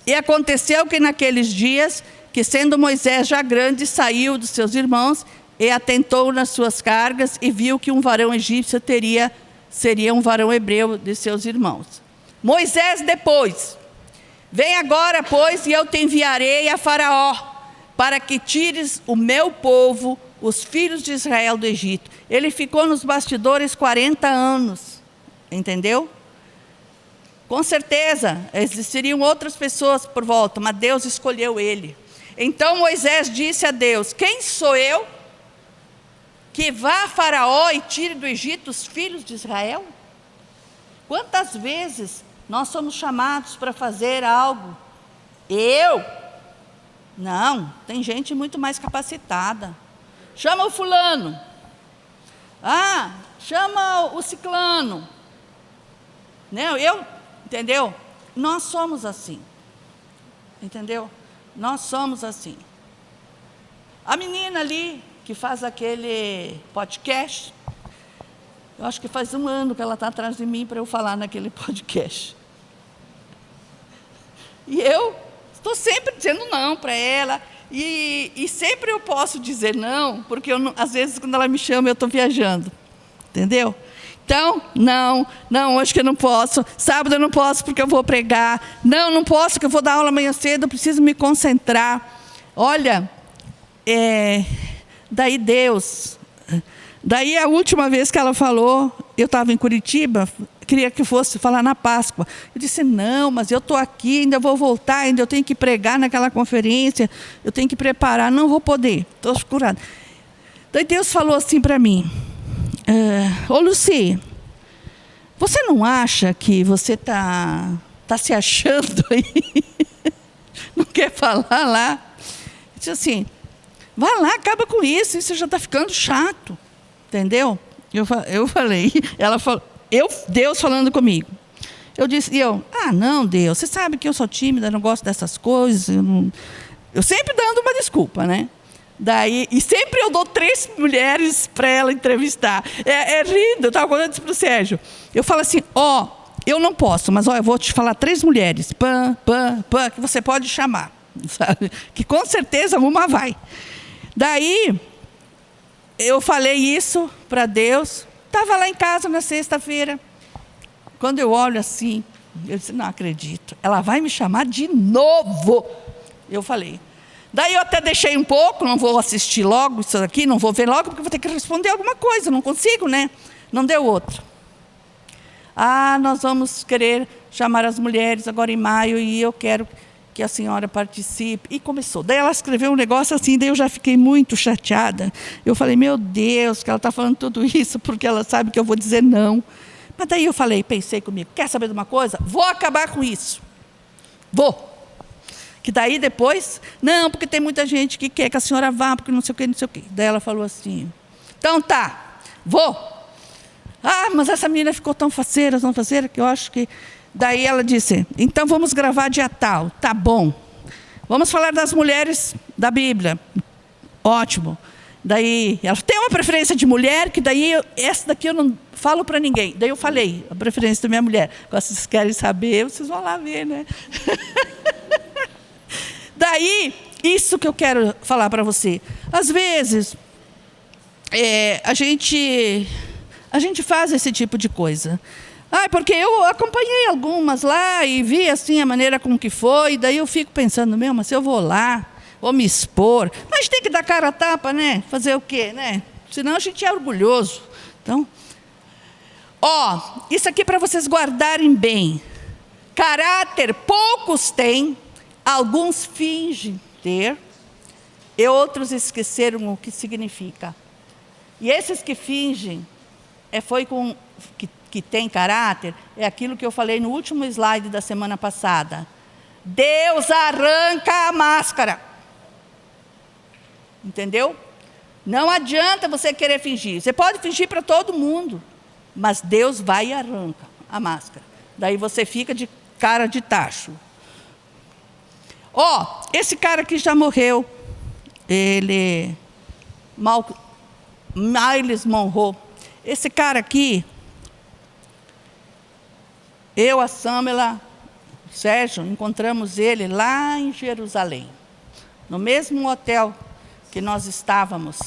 e aconteceu que naqueles dias, que sendo Moisés já grande, saiu dos seus irmãos, e atentou nas suas cargas, e viu que um varão egípcio seria um varão hebreu de seus irmãos. Moisés depois, vem agora, pois, e eu te enviarei a Faraó, para que tires o meu povo, os filhos de Israel, do Egito. Ele ficou nos bastidores 40 anos, entendeu? Com certeza, existiriam outras pessoas por volta, mas Deus escolheu ele. Então Moisés disse a Deus, quem sou eu que vá a Faraó e tire do Egito os filhos de Israel? Quantas vezes nós somos chamados para fazer algo? Eu? Não, tem gente muito mais capacitada. Chama o fulano. Chama o ciclano. Não, entendeu? Nós somos assim. Entendeu? Nós somos assim. A menina ali, que faz aquele podcast, eu acho que faz 1 ano que ela está atrás de mim para eu falar naquele podcast. E eu estou sempre dizendo não para ela, e sempre eu posso dizer não, porque às vezes quando ela me chama eu estou viajando, entendeu? Então, não, hoje que eu não posso, sábado eu não posso porque eu vou pregar, não posso porque eu vou dar aula amanhã cedo, eu preciso me concentrar. Olha, daí a última vez que ela falou, eu estava em Curitiba, queria que fosse falar na Páscoa. Eu disse, não, mas eu estou aqui, ainda vou voltar, ainda eu tenho que pregar naquela conferência, eu tenho que preparar, não vou poder, estou curada. Daí Deus falou assim para mim, ô Luci, você não acha que você está se achando aí? Não quer falar lá? Eu disse assim, vai lá, acaba com isso já está ficando chato, entendeu? Eu falei, ela falou, Deus falando comigo. Eu disse, não, Deus, você sabe que eu sou tímida, não gosto dessas coisas. Eu sempre dando uma desculpa, né? E sempre eu dou 3 mulheres para ela entrevistar. Rindo, eu estava contando isso para o Sérgio. Eu falo assim, eu não posso, mas eu vou te falar 3 mulheres, que você pode chamar, sabe? Que com certeza uma vai. Daí, eu falei isso para Deus. Estava lá em casa na sexta-feira. Quando eu olho assim, eu disse, não acredito. Ela vai me chamar de novo. Eu falei. Daí eu até deixei um pouco, não vou assistir logo isso aqui, não vou ver logo, porque vou ter que responder alguma coisa, não consigo, né? Não deu outro. Nós vamos querer chamar as mulheres agora em maio, e eu quero que a senhora participe. E começou. Daí ela escreveu um negócio assim, daí eu já fiquei muito chateada. Eu falei, meu Deus, que ela está falando tudo isso, porque ela sabe que eu vou dizer não. Mas daí eu pensei comigo, quer saber de uma coisa? Vou acabar com isso. Vou. Que daí depois, não, porque tem muita gente que quer que a senhora vá, porque não sei o quê, não sei o quê. Daí ela falou assim, então tá, vou. Mas essa menina ficou tão faceira, que eu acho que... Daí ela disse, então vamos gravar dia tal. Tá bom. Vamos falar das mulheres da Bíblia. Ótimo. Daí, ela tem uma preferência de mulher, que daí, essa daqui eu não falo para ninguém. Daí eu falei, a preferência da minha mulher. Agora, se vocês querem saber, vocês vão lá ver, né? Daí, isso que eu quero falar para você. Às vezes, a gente faz esse tipo de coisa. Porque eu acompanhei algumas lá e vi assim a maneira como que foi. Daí eu fico pensando, mas se eu vou lá, vou me expor. Mas tem que dar cara a tapa, né? Fazer o quê, né? Senão a gente é orgulhoso. Então, isso aqui para vocês guardarem bem. Caráter poucos têm, alguns fingem ter, e outros esqueceram o que significa. E esses que fingem, que tem caráter, é aquilo que eu falei no último slide da semana passada. Deus arranca a máscara. Entendeu? Não adianta você querer fingir. Você pode fingir para todo mundo, mas Deus vai e arranca a máscara. Daí você fica de cara de tacho. Esse cara aqui já morreu. Miles Monroe. Esse cara aqui, eu, a Samela, o Sérgio, encontramos ele lá em Jerusalém, no mesmo hotel que nós estávamos.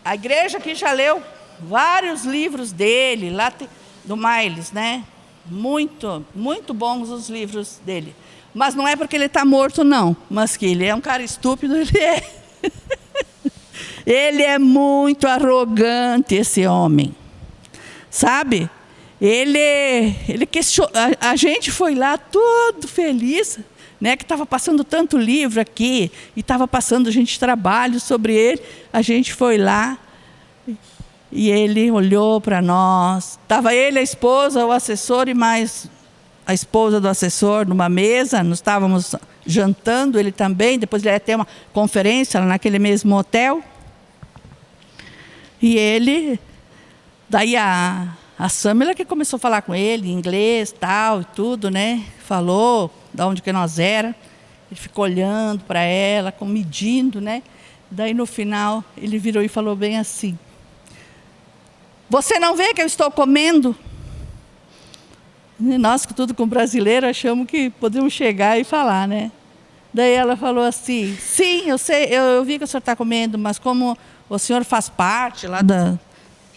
A igreja aqui já leu vários livros dele, lá do Miles, né? Muito, muito bons os livros dele. Mas não é porque ele está morto, não. Mas que ele é um cara estúpido, ele é. Ele é muito arrogante, esse homem. Sabe? Ele questionou. A gente foi lá todo feliz, né, que estava passando tanto livro aqui, e estava passando trabalho sobre ele. A gente foi lá, e ele olhou para nós. Estava ele, a esposa, o assessor e mais a esposa do assessor numa mesa. Nós estávamos jantando, ele também. Depois ele ia ter uma conferência naquele mesmo hotel. E ele, daí a Samela que começou a falar com ele em inglês, tal e tudo, né? Falou de onde que nós era. Ele ficou olhando para ela, medindo, né? Daí no final ele virou e falou bem assim: você não vê que eu estou comendo? E nós, tudo com brasileiro, achamos que podemos chegar e falar, né? Daí ela falou assim: sim, eu sei, eu vi que o senhor está comendo, mas como o senhor faz parte lá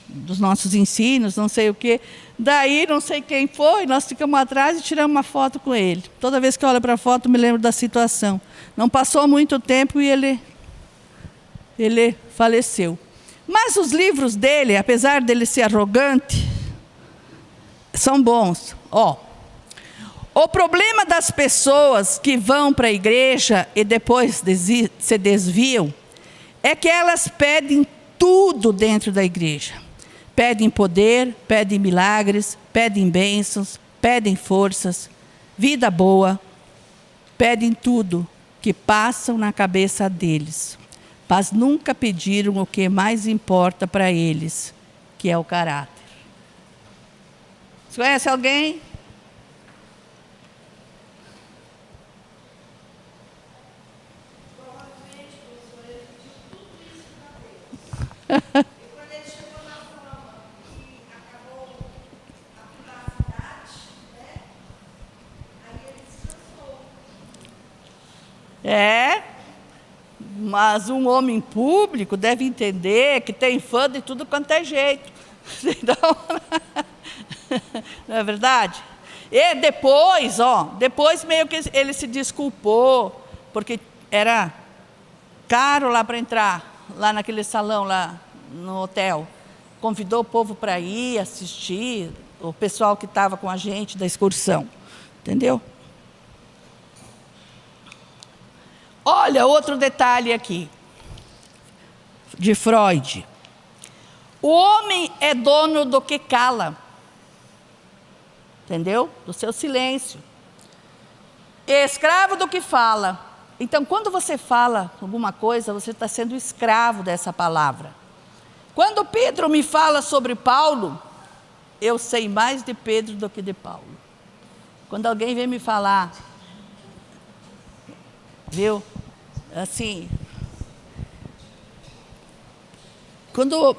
dos nossos ensinos, não sei o quê. Daí, não sei quem foi, nós ficamos atrás e tiramos uma foto com ele. Toda vez que eu olho para a foto, me lembro da situação. Não passou muito tempo e ele faleceu. Mas os livros dele, apesar dele ser arrogante, são bons. O problema das pessoas que vão para a igreja e depois se desviam é que elas pedem tudo dentro da igreja. Pedem poder, pedem milagres, pedem bênçãos, pedem forças, vida boa, pedem tudo que passam na cabeça deles, mas nunca pediram o que mais importa para eles, que é o caráter. Você conhece alguém? Mas um homem público deve entender que tem fã de tudo quanto é jeito. Então, não é verdade? E depois meio que ele se desculpou, porque era caro lá para entrar, lá naquele salão, lá no hotel. Convidou o povo para ir assistir, o pessoal que estava com a gente da excursão. Entendeu? Olha, outro detalhe aqui, de Freud. O homem é dono do que cala. Entendeu? Do seu silêncio. É escravo do que fala. Então, quando você fala alguma coisa, você está sendo escravo dessa palavra. Quando Pedro me fala sobre Paulo, eu sei mais de Pedro do que de Paulo. Quando alguém vem me falar, viu? Assim, quando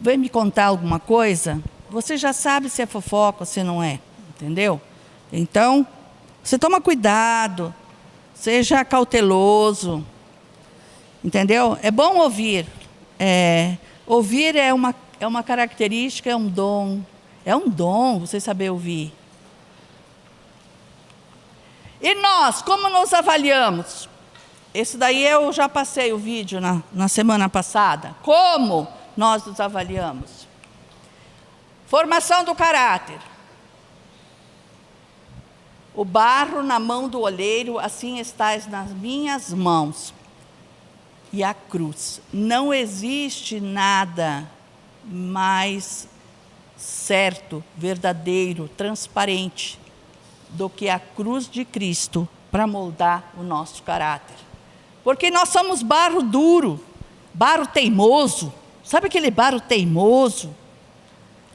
vem me contar alguma coisa, você já sabe se é fofoca ou se não é, entendeu? Então, você toma cuidado, seja cauteloso, entendeu? É bom ouvir. Ouvir é uma característica, é um dom. É um dom você saber ouvir. E nós, como nos avaliamos? Esse daí eu já passei o vídeo na semana passada. Como nós nos avaliamos? Formação do caráter. O barro na mão do olheiro, assim estás nas minhas mãos. E a cruz. Não existe nada mais certo, verdadeiro, transparente do que a cruz de Cristo para moldar o nosso caráter. Porque nós somos barro duro, barro teimoso. Sabe aquele barro teimoso?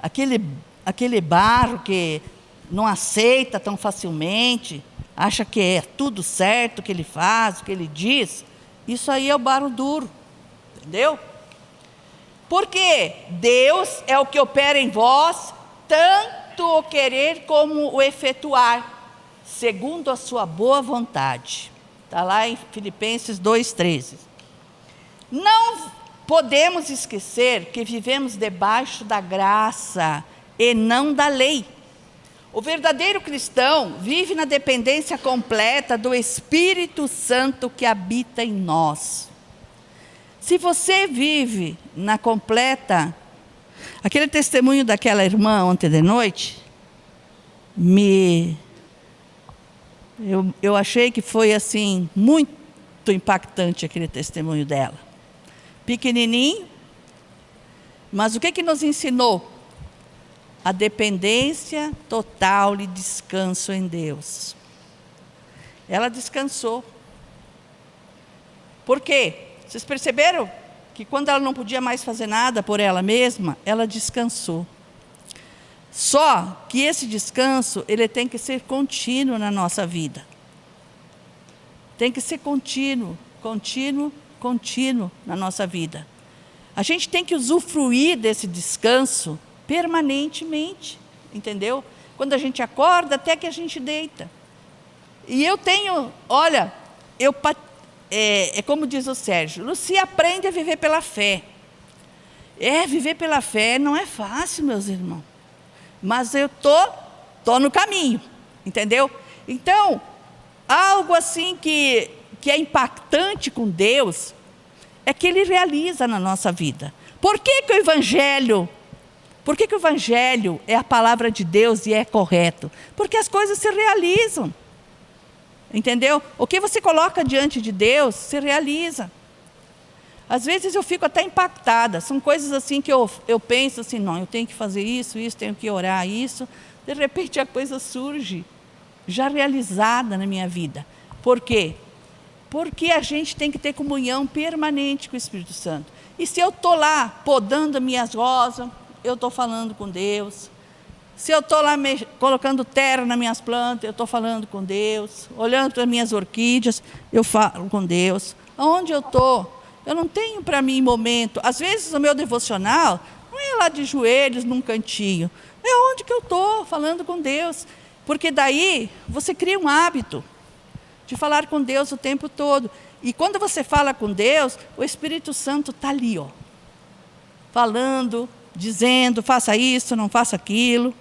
Aquele barro que não aceita tão facilmente, acha que é tudo certo o que ele faz, o que ele diz. Isso aí é o barro duro, entendeu? Porque Deus é o que opera em vós, tanto o querer como o efetuar, segundo a sua boa vontade. Está lá em Filipenses 2,13. Não podemos esquecer que vivemos debaixo da graça e não da lei. O verdadeiro cristão vive na dependência completa do Espírito Santo que habita em nós. Se você vive na completa... Aquele testemunho daquela irmã ontem de noite, eu achei que foi assim, muito impactante aquele testemunho dela. Pequenininho, mas o que nos ensinou? A dependência total e descanso em Deus. Ela descansou. Por quê? Vocês perceberam que quando ela não podia mais fazer nada por ela mesma, ela descansou. Só que esse descanso, ele tem que ser contínuo na nossa vida. Tem que ser contínuo na nossa vida. A gente tem que usufruir desse descanso permanentemente, entendeu? Quando a gente acorda até que a gente deita. E eu tenho, olha, é como diz o Sérgio, Lucia, aprende a viver pela fé. Viver pela fé não é fácil, meus irmãos. Mas eu tô no caminho, entendeu? Então, algo assim que é impactante com Deus, é que Ele realiza na nossa vida. Por que o Evangelho é a palavra de Deus e é correto? Porque as coisas se realizam. Entendeu? O que você coloca diante de Deus, se realiza. Às vezes eu fico até impactada. São coisas assim que eu penso assim, não, eu tenho que fazer isso, tenho que orar isso. De repente a coisa surge, já realizada na minha vida. Por quê? Porque a gente tem que ter comunhão permanente com o Espírito Santo. E se eu estou lá podando as minhas rosas, eu estou falando com Deus. Se eu estou lá colocando terra nas minhas plantas, eu estou falando com Deus. Olhando para as minhas orquídeas, eu falo com Deus. Aonde eu estou? Eu não tenho para mim momento. Às vezes o meu devocional não é lá de joelhos, num cantinho. É onde que eu estou, falando com Deus. Porque daí você cria um hábito de falar com Deus o tempo todo. E quando você fala com Deus, o Espírito Santo está ali, falando, dizendo, faça isso, não faça aquilo.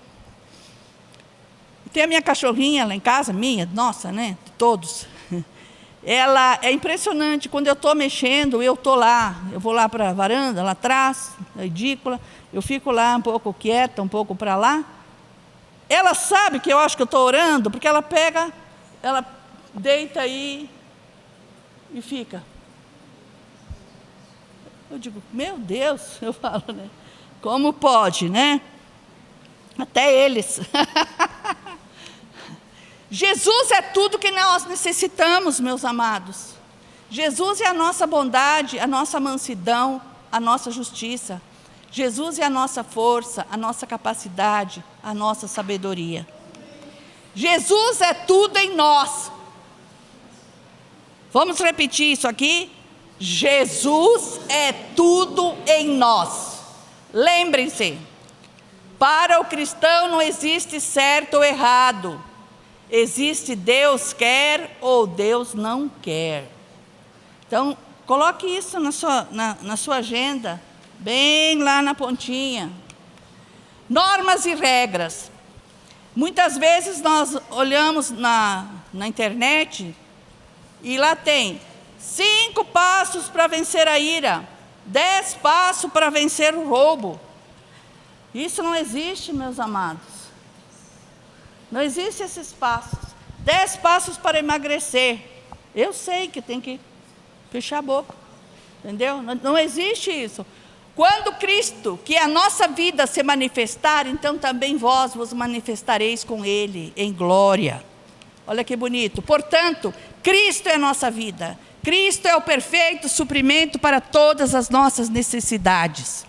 Tem a minha cachorrinha lá em casa, nossa, né? De todos. Ela é impressionante, quando eu estou mexendo, eu estou lá, eu vou lá para a varanda, lá atrás, na edícula, eu fico lá um pouco quieta, um pouco para lá. Ela sabe que eu acho que eu estou orando, porque ela deita aí e fica. Eu digo, meu Deus, eu falo, né? Como pode, né? Até eles. Jesus é tudo que nós necessitamos, meus amados. Jesus é a nossa bondade, a nossa mansidão, a nossa justiça. Jesus é a nossa força, a nossa capacidade, a nossa sabedoria. Jesus é tudo em nós. Vamos repetir isso aqui? Jesus é tudo em nós. Lembrem-se, para o cristão não existe certo ou errado. Existe Deus quer ou Deus não quer. Então, coloque isso na sua agenda, bem lá na pontinha. Normas e regras. Muitas vezes nós olhamos na internet e lá tem 5 passos para vencer a ira, 10 passos para vencer o roubo. Isso não existe, meus amados. Não existe esses passos. 10 passos para emagrecer. Eu sei que tem que fechar a boca. Entendeu? Não existe isso. Quando Cristo, que é a nossa vida, se manifestar, então também vós vos manifestareis com Ele em glória. Olha que bonito. Portanto, Cristo é a nossa vida. Cristo é o perfeito suprimento para todas as nossas necessidades.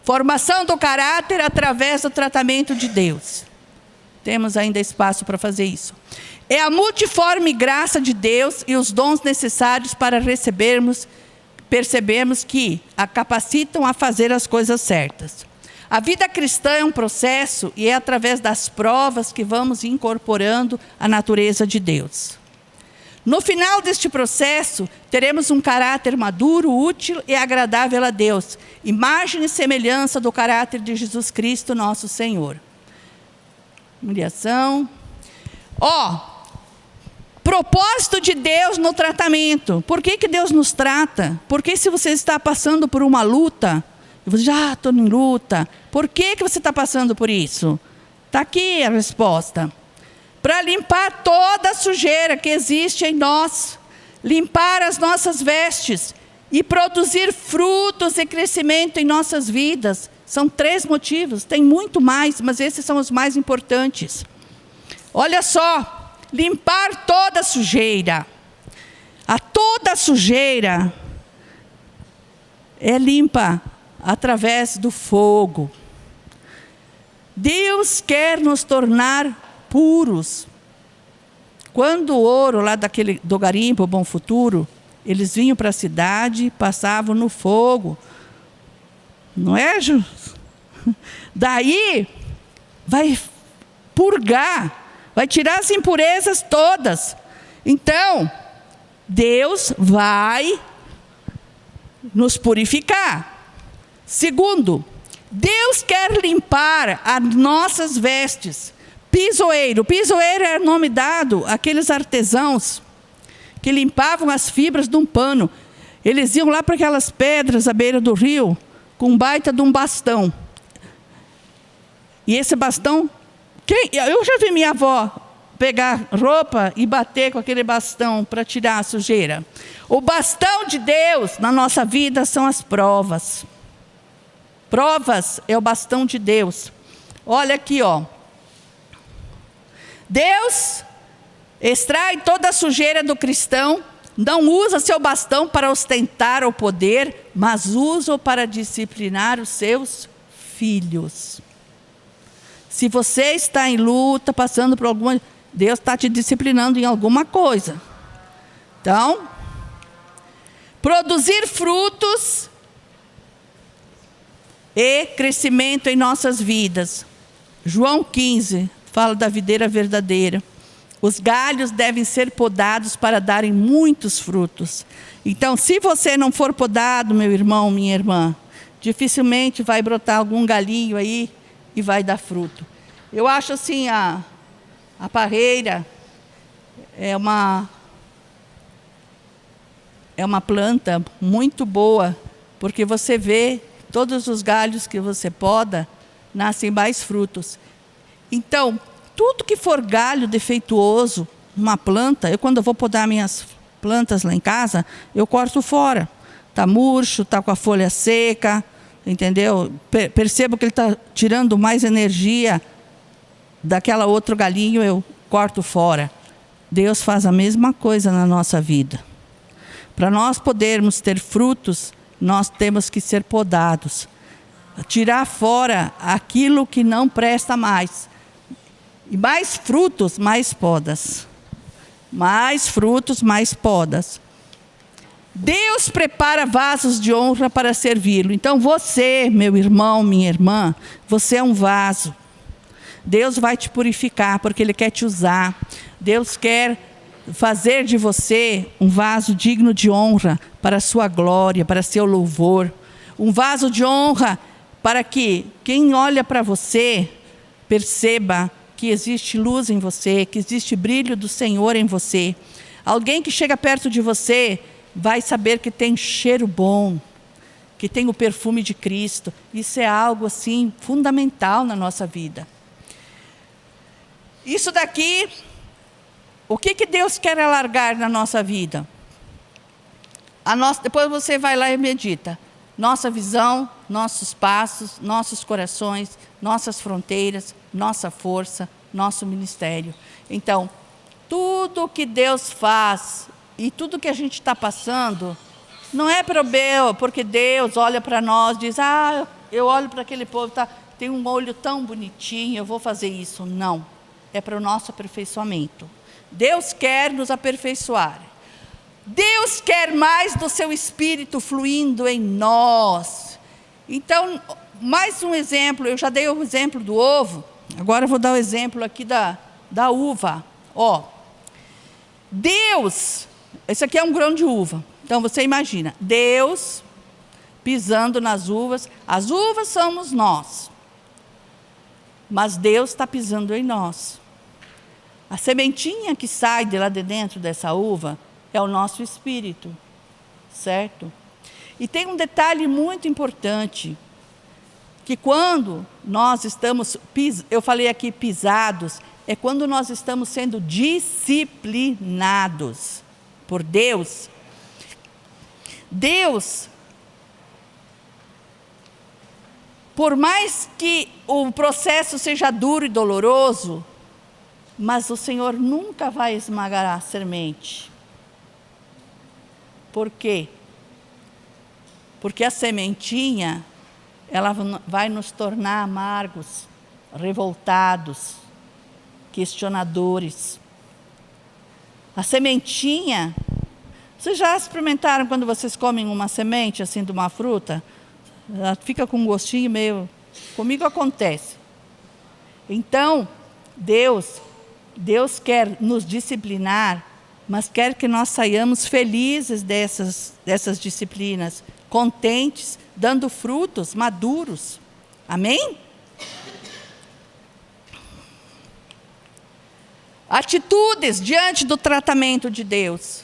Formação do caráter através do tratamento de Deus. Temos ainda espaço para fazer isso. É a multiforme graça de Deus e os dons necessários para percebermos que a capacitam a fazer as coisas certas. A vida cristã é um processo e é através das provas que vamos incorporando a natureza de Deus. No final deste processo, teremos um caráter maduro, útil e agradável a Deus, imagem e semelhança do caráter de Jesus Cristo, nosso Senhor. Humilhação. Propósito de Deus no tratamento. Por que Deus nos trata? Porque se você está passando por uma luta, você já estou em luta. Por que você está passando por isso? Está aqui a resposta. Para limpar toda a sujeira que existe em nós, limpar as nossas vestes e produzir frutos e crescimento em nossas vidas. São 3 motivos, tem muito mais, mas esses são os mais importantes. Olha só, limpar toda a sujeira. Toda a sujeira é limpa através do fogo. Deus quer nos tornar puros. Quando o ouro lá do garimpo Bom Futuro, eles vinham para a cidade, passavam no fogo. Não é, Ju? Daí vai purgar, vai tirar as impurezas todas. Então, Deus vai nos purificar. Segundo, Deus quer limpar as nossas vestes. Pisoeiro. Pisoeiro é o nome dado àqueles artesãos que limpavam as fibras de um pano. Eles iam lá para aquelas pedras à beira do rio, com um baita de um bastão. E esse bastão, eu já vi minha avó pegar roupa e bater com aquele bastão para tirar a sujeira. O bastão de Deus na nossa vida são as provas. Provas é o bastão de Deus. Olha aqui, Deus extrai toda a sujeira do cristão, não usa seu bastão para ostentar o poder, mas usa-o para disciplinar os seus filhos. Se você está em luta, passando por alguma... Deus está te disciplinando em alguma coisa. Então, produzir frutos e crescimento em nossas vidas. João 15 fala da videira verdadeira. Os galhos devem ser podados para darem muitos frutos. Então, se você não for podado, meu irmão, minha irmã, dificilmente vai brotar algum galinho aí e vai dar fruto. Eu acho assim, a parreira é uma planta muito boa, porque você vê todos os galhos que você poda, nascem mais frutos. Então, tudo que for galho defeituoso, uma planta, quando eu vou podar minhas plantas lá em casa, eu corto fora. Está murcho, está com a folha seca, entendeu? Percebo que ele está tirando mais energia daquela outro galinho, eu corto fora. Deus faz a mesma coisa na nossa vida. Para nós podermos ter frutos, nós temos que ser podados. Tirar fora aquilo que não presta mais. E mais frutos, mais podas. Mais frutos, mais podas. Deus prepara vasos de honra para servi-lo. Então você, meu irmão, minha irmã, você é um vaso. Deus vai te purificar, porque Ele quer te usar. Deus quer fazer de você um vaso digno de honra para a sua glória, para seu louvor. Um vaso de honra para que quem olha para você perceba que existe luz em você, que existe brilho do Senhor em você. Alguém que chega perto de você vai saber que tem cheiro bom, que tem o perfume de Cristo. Isso é algo assim fundamental na nossa vida. Isso daqui, o que Deus quer alargar na nossa vida? Depois você vai lá e medita. Nossa visão, nossos passos, nossos corações, nossas fronteiras, nossa força, nosso ministério. Então, tudo que Deus faz e tudo que a gente está passando, não é problema, porque Deus olha para nós e diz, eu olho para aquele povo, tem um olho tão bonitinho, eu vou fazer isso. Não, é para o nosso aperfeiçoamento. Deus quer nos aperfeiçoar. Deus quer mais do seu Espírito fluindo em nós. Então, mais um exemplo, eu já dei o exemplo do ovo, agora eu vou dar o exemplo aqui da uva. Deus, esse aqui é um grão de uva. Então você imagina, Deus pisando nas uvas. As uvas somos nós, mas Deus está pisando em nós. A sementinha que sai de lá de dentro dessa uva é o nosso espírito, certo? E tem um detalhe muito importante, que quando nós estamos, eu falei aqui pisados, é quando nós estamos sendo disciplinados por Deus. Deus, por mais que o processo seja duro e doloroso, mas o Senhor nunca vai esmagar a semente. Por quê? Porque a sementinha, ela vai nos tornar amargos, revoltados, questionadores. A sementinha, vocês já experimentaram quando vocês comem uma semente assim de uma fruta? Ela fica com um gostinho meio... Comigo acontece. Então, Deus quer nos disciplinar, mas quer que nós saiamos felizes dessas disciplinas, contentes, dando frutos maduros. Amém? Atitudes diante do tratamento de Deus.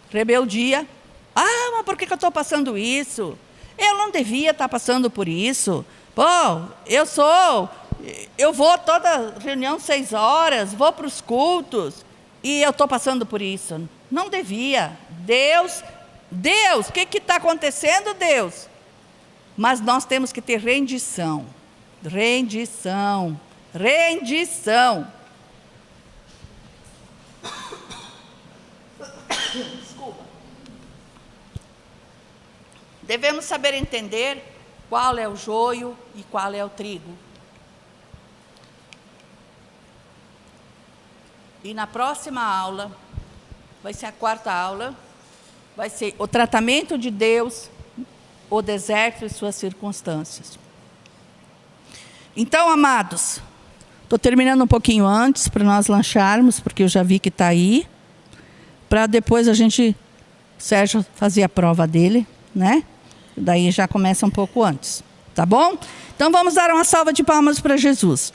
Rebeldia. Mas por que eu estou passando isso? Eu não devia estar passando por isso. Eu vou toda reunião 6 horas, vou para os cultos e eu estou passando por isso. Não devia. Deus, o que está acontecendo, Deus? Mas nós temos que ter rendição. Rendição. Desculpa. Devemos saber entender qual é o joio e qual é o trigo. E na próxima aula, vai ser a 4ª aula, vai ser o tratamento de Deus, o deserto e suas circunstâncias. Então, amados, estou terminando um pouquinho antes para nós lancharmos, porque eu já vi que está aí, para depois Sérgio fazer a prova dele, né? Daí já começa um pouco antes, tá bom? Então vamos dar uma salva de palmas para Jesus.